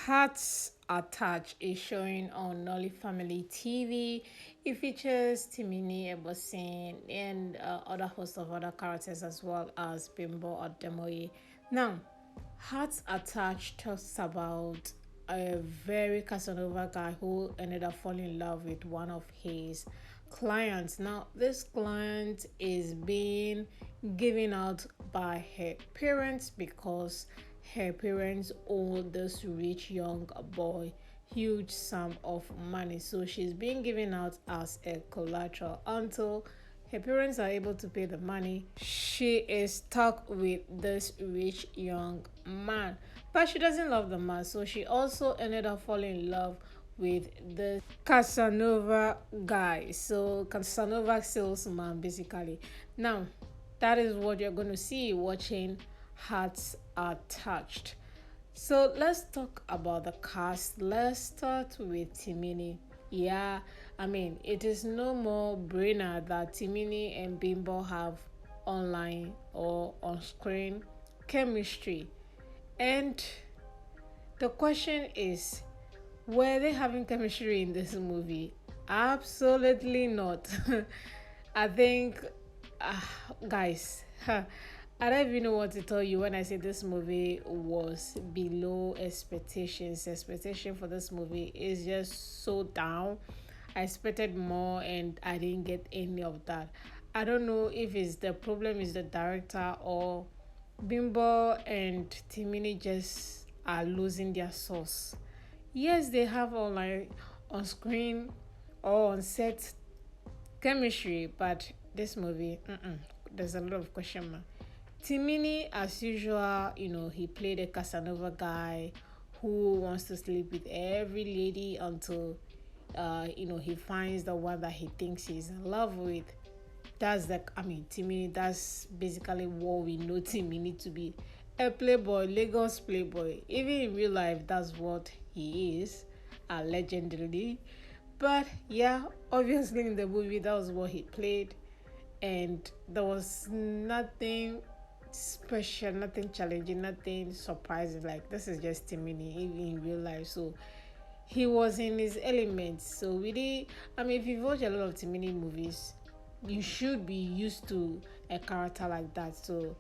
Hearts Attached is showing on Nolly Family TV. It features Timini, Egbuson, and other host of other characters as well as Bimbo Ademoye. Now, Hearts Attached talks about a very Casanova guy who ended up falling in love with one of his clients. Now, this client is being given out by her parents because her parents owe this rich young boy huge sum of money. So she's being given out as a collateral until her parents are able to pay the money. She is stuck with this rich young man, but she doesn't love the man, so she also ended up falling in love with the Casanova guy. So Casanova salesman basically. Now, that is what you're going to see watching Hearts Attached. So let's talk about the cast. Let's start with Timini. Yeah, I mean, it is no more brainer that Timini and Bimbo have online or on screen chemistry. And the question is, were they having chemistry in this movie? Absolutely not. I think, uh, guys, I don't even know what to tell you when I say this movie was below expectations. Expectation for this movie is just so down. I expected more and I didn't get any of that. I don't know if it's the problem is the director or Bimbo and Timini just are losing their sauce. Yes, they have online on screen or on set chemistry, but this movie, there's a lot of question mark. Timini, as usual, he played a Casanova guy who wants to sleep with every lady until, he finds the one that he thinks he's in love with. Timini, that's basically what we know Timini to be. A playboy, Lagos playboy. Even in real life, that's what he is, legendary. But yeah, obviously in the movie, that was what he played. And there was nothing special, nothing challenging, nothing surprising. Like, this is just Timini, even in real life. So he was in his element. So really, if you watch a lot of Timini movies, you should be used to a character like that. So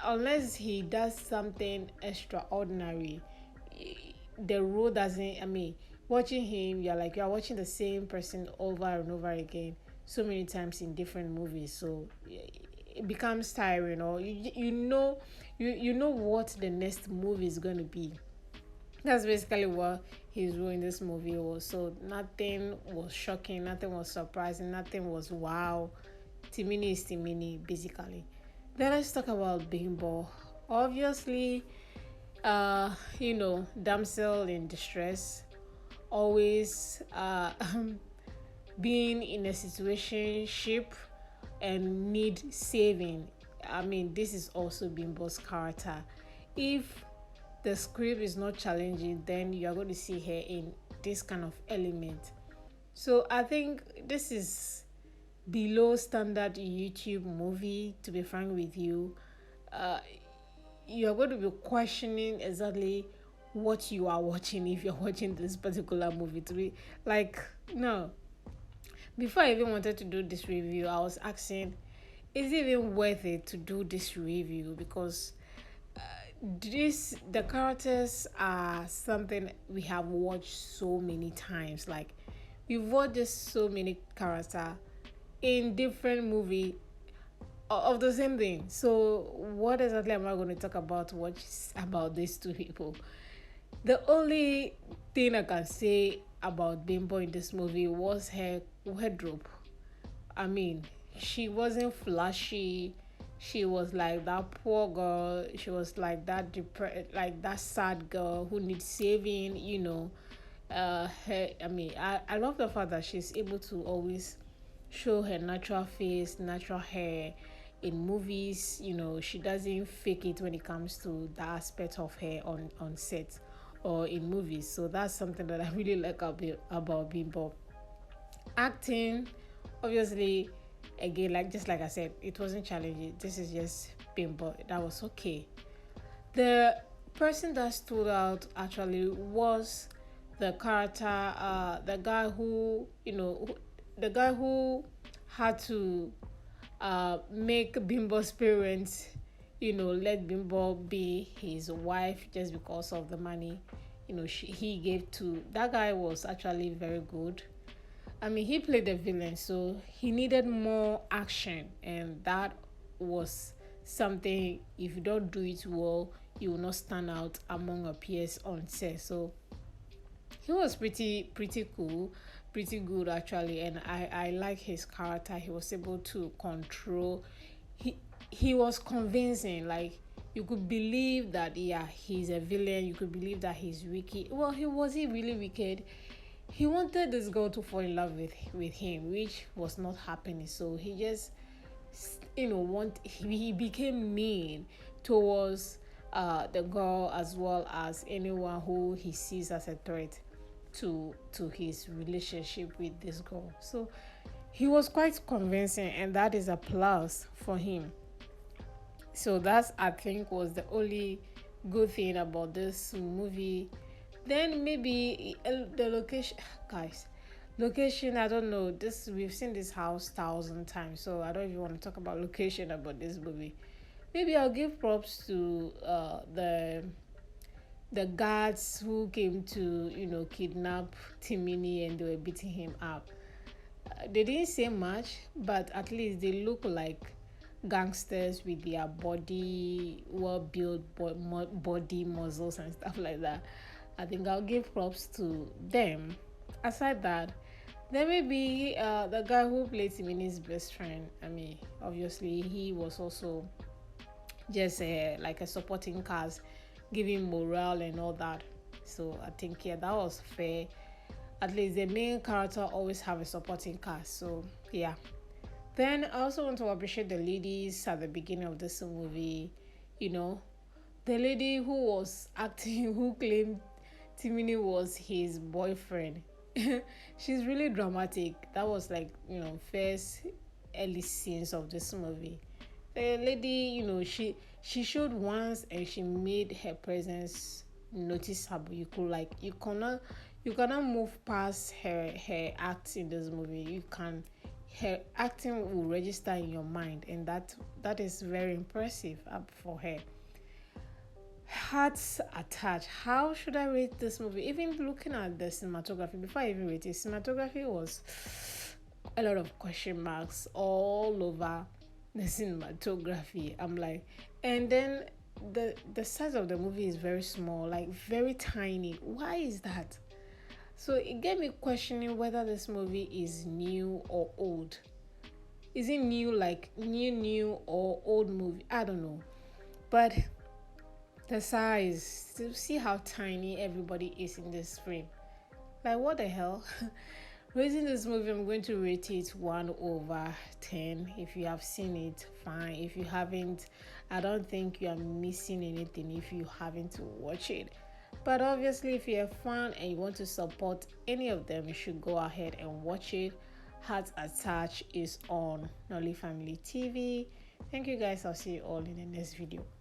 unless he does something extraordinary, the role doesn't. Watching him, you're watching the same person over and over again so many times in different movies. So it becomes tiring, or you know what the next movie is going to be. That's basically what his role in this movie was. So nothing was shocking, nothing was surprising, nothing was wow. Timini is Timini, basically. Then let's talk about Bimbo. Obviously, damsel in distress, always being in a situationship and need saving. This is also Bimbo's character. If the script is not challenging, then you are going to see her in this kind of element. So I think this is below standard YouTube movie, to be frank with you. You're going to be questioning exactly what you are watching if you're watching this particular movie. To be like, no. Before I even wanted to do this review, I was asking, is it even worth it to do this review? Because the characters are something we have watched so many times. Like, we've watched this so many characters in different movie of the same thing. So what exactly am I going to talk about? What's about these two people? The only thing I can say about Bimbo in this movie was her wardrobe. I mean, she wasn't flashy. She was like that poor girl. She was like that like that sad girl who needs saving. I love the fact that she's able to always show her natural face, natural hair in movies. She doesn't fake it when it comes to the aspect of her on set or in movies. So that's something that I really like about Bimbo. Acting, obviously, again, like I said, it wasn't challenging. This is just Bimbo. That was okay. The person that stood out actually was the character, the guy who, the guy who had to make Bimbo's parents, let Bimbo be his wife just because of the money, he gave to. That guy was actually very good. I mean, he played the villain, so he needed more action, and that was something. If you don't do it well, you will not stand out among your peers on set. So he was pretty cool, pretty good actually, and I like his character. He was able to control. He he was convincing. Like, you could believe that, yeah, he's a villain. You could believe that he's wicked. Well, he wasn't really wicked. He wanted this girl to fall in love with him, which was not happening. So he just, he became mean towards the girl, as well as anyone who he sees as a threat to his relationship with this girl. So he was quite convincing, and that is a plus for him. So that's, I think, was the only good thing about this movie. Then maybe the location, guys. Location, I don't know. This, we've seen this house 1,000 times, so I don't even want to talk about location about this movie. Maybe I'll give props to the guards who came to, kidnap Timini, and they were beating him up. They didn't say much, but at least they look like gangsters with their body, well built body muscles and stuff like that. I think I'll give props to them. Aside that, then maybe the guy who played Timini's best friend. I mean, obviously he was also just like a supporting cast, giving morale and all that. So I think, yeah, that was fair. At least the main character always have a supporting cast. So yeah. Then I also want to appreciate the ladies at the beginning of this movie. You know, the lady who was acting, who claimed Timini was his boyfriend. She's really dramatic. That was like, first early scenes of this movie. The lady, she showed once, and she made her presence noticeable. You cannot move past her act in this movie. Her acting will register in your mind, and that is very impressive for her. Hearts attached. How should I rate this movie? Even looking at the cinematography, before I even rate it, cinematography was a lot of question marks all over the cinematography. I'm like, and then the size of the movie is very small, like very tiny. Why is that? So it gave me questioning whether this movie is new or old. Is it new, like new, or old movie? I don't know. But the size, to see how tiny everybody is in this frame. Like, what the hell? Rating this movie, I'm going to rate it 1/10. If you have seen it, fine. If you haven't, I don't think you are missing anything if you haven't to watch it. But obviously, if you're a fan and you want to support any of them, you should go ahead and watch it. Heart Attached is on Nolly Family TV. Thank you guys. I'll see you all in the next video.